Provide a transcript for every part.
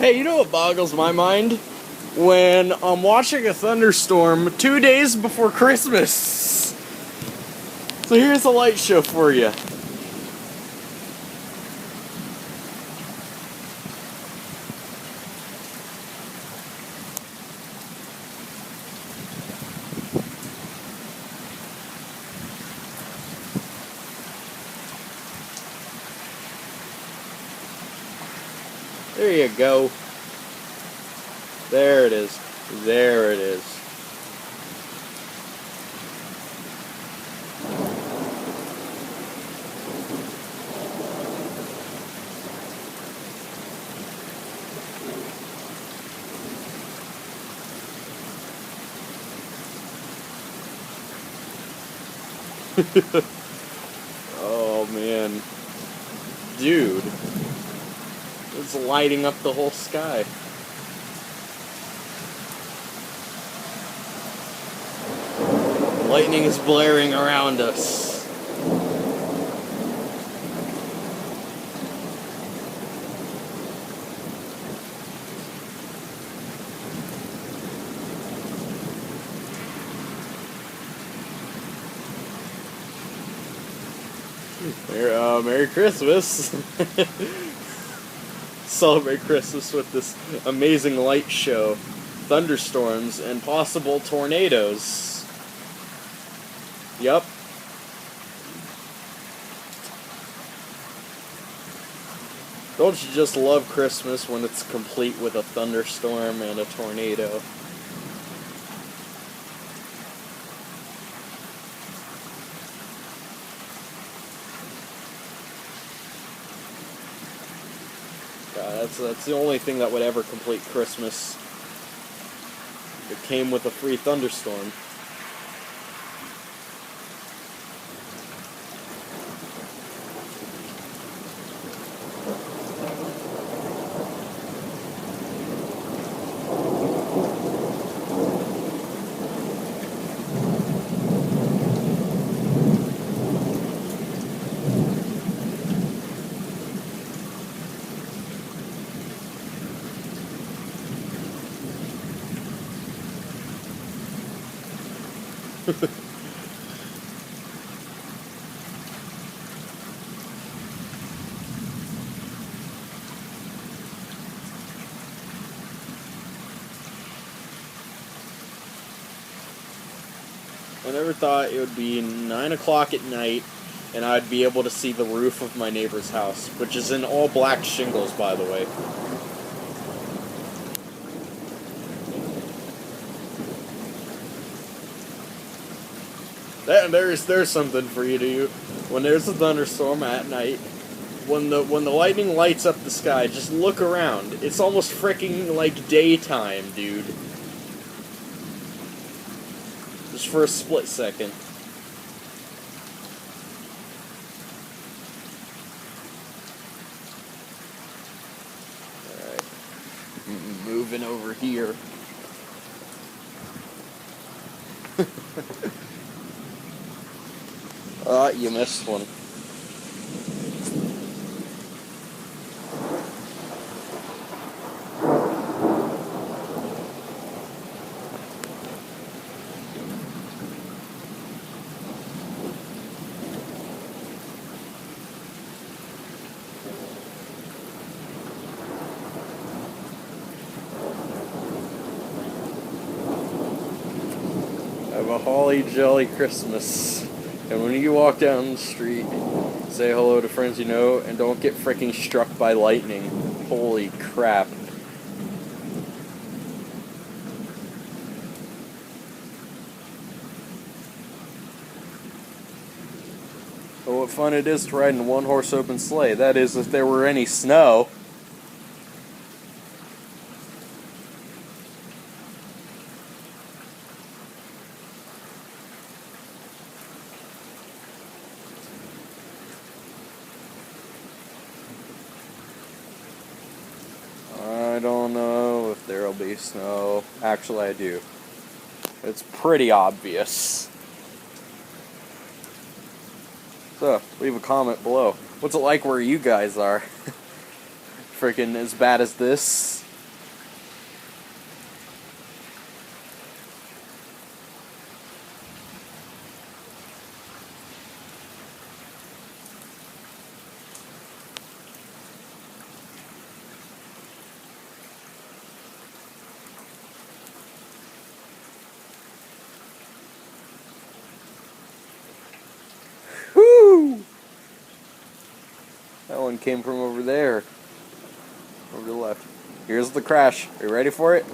Hey, you know what boggles my mind? When I'm watching a thunderstorm 2 days before Christmas. So here's a light show for you. There you go. There it is. There it is. Oh man. Dude. It's lighting up the whole sky. Lightning is blaring around us. Merry Christmas. Celebrate Christmas with this amazing light show, thunderstorms, and possible tornadoes. Yup. Don't you just love Christmas when it's complete with a thunderstorm and a tornado? That's the only thing that would ever complete Christmas. It came with a free thunderstorm. I never thought it would be 9 o'clock at night and I'd be able to see the roof of my neighbor's house, which is in all black shingles, by the way. There's something for you to do. When there's a thunderstorm at night, when the lightning lights up the sky, just look around. It's almost freaking like daytime, dude. Just for a split second. Alright. Moving over here. You missed one. Have a holly jolly Christmas. And when you walk down the street, say hello to friends you know, and don't get freaking struck by lightning. Holy crap. But what fun it is to ride in a one-horse open sleigh. That is, if there were any snow. I don't know if there'll be snow. Actually, I do. It's pretty obvious. So, leave a comment below. What's it like where you guys are? Freaking as bad as this? came from over there. Over the left. Here's the crash. Are you ready for it?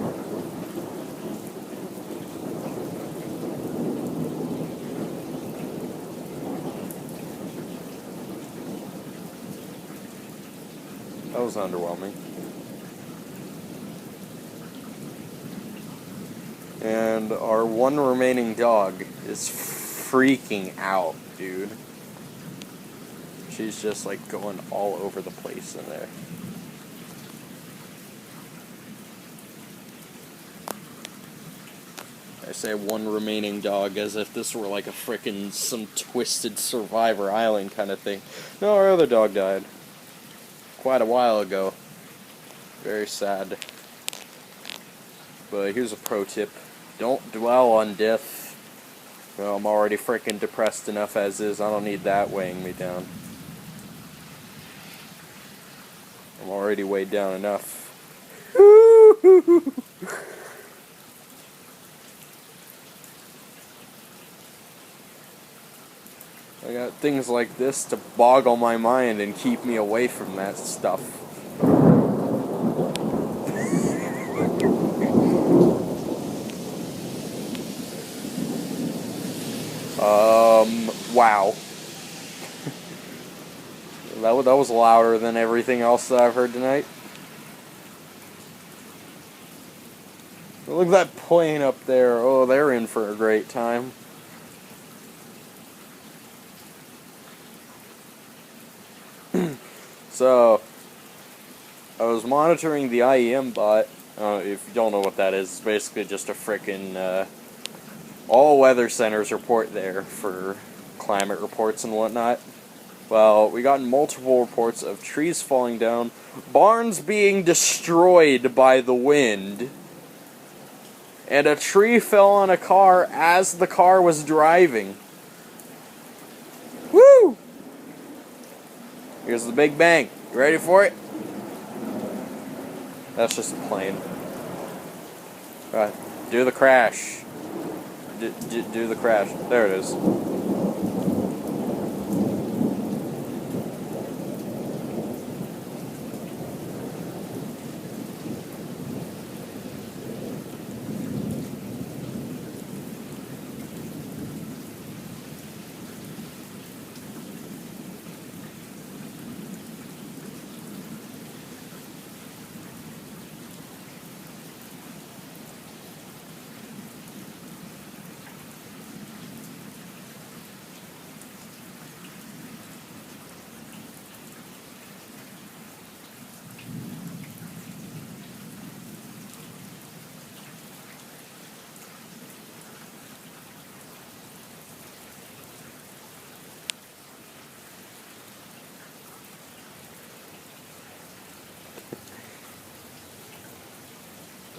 That was underwhelming. And our one remaining dog is freaking out, dude. She's just like going all over the place in there. I say one remaining dog as if this were like a frickin' some twisted Survivor Island kind of thing. No, our other dog died quite a while ago. Very sad. But here's a pro tip. Don't dwell on death. Well, I'm already frickin' depressed enough as is. I don't need that weighing me down. I'm already weighed down enough. I got things like this to boggle my mind and keep me away from that stuff. Wow. That was louder than everything else that I've heard tonight. Look at that plane up there. Oh, they're in for a great time. So, I was monitoring the IEM bot. If you don't know what that is, it's basically just a frickin' all weather centers report there for climate reports and whatnot. Well, we got multiple reports of trees falling down, barns being destroyed by the wind, and a tree fell on a car as the car was driving. Woo! Here's the Big Bang. You ready for it? That's just a plane. Do the crash. Do the crash. There it is.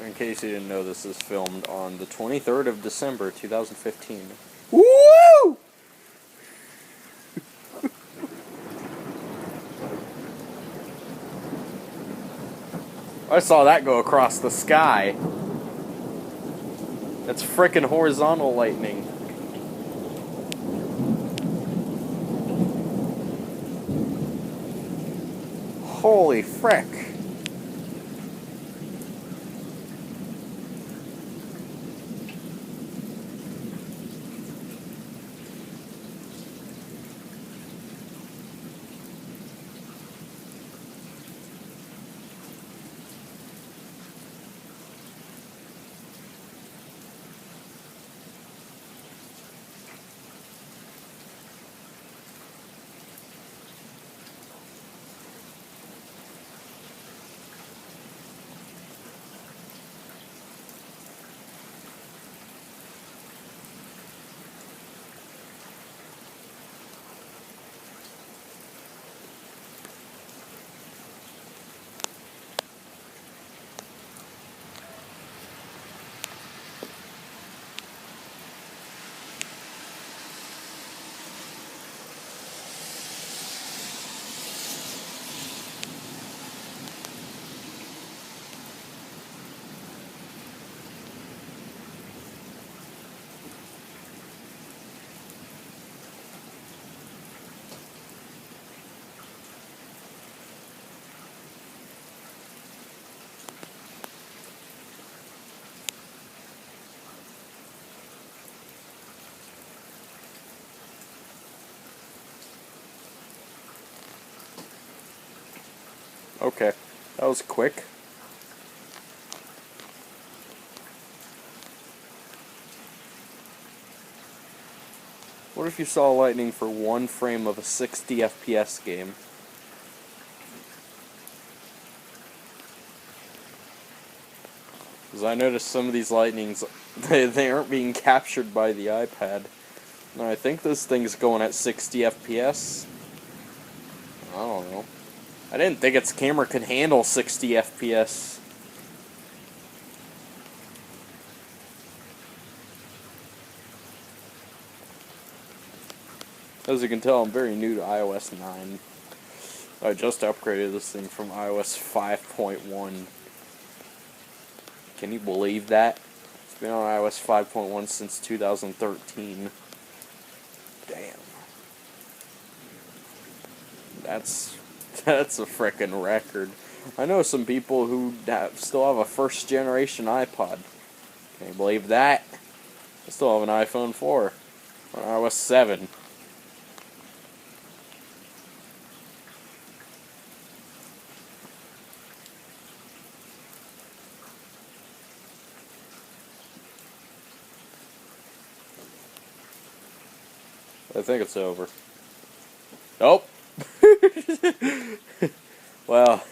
In case you didn't know, this is filmed on the 23rd of December, 2015. Woo! I saw that go across the sky. That's frickin' horizontal lightning. Holy frick. Okay, that was quick. What if you saw lightning for one frame of a 60 FPS game? Because I noticed some of these lightnings, they aren't being captured by the iPad. No, I think this thing's going at 60 FPS. I don't know. I didn't think its camera could handle 60 FPS. As you can tell, I'm very new to iOS 9. I just upgraded this thing from iOS 5.1. Can you believe that? It's been on iOS 5.1 since 2013. Damn. That's a frickin' record. I know some people who still have a first generation iPod. Can you believe that? I still have an iPhone 4 on iOS 7. I think it's over. Nope. Well,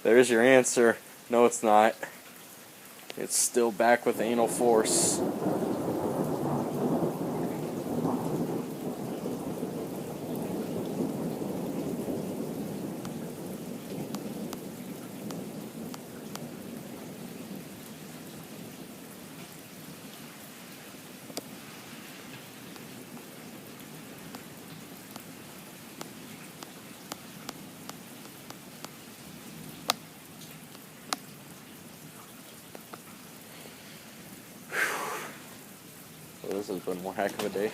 there's your answer. No, it's not. It's still back with anal force. Well, this has been one heck of a day.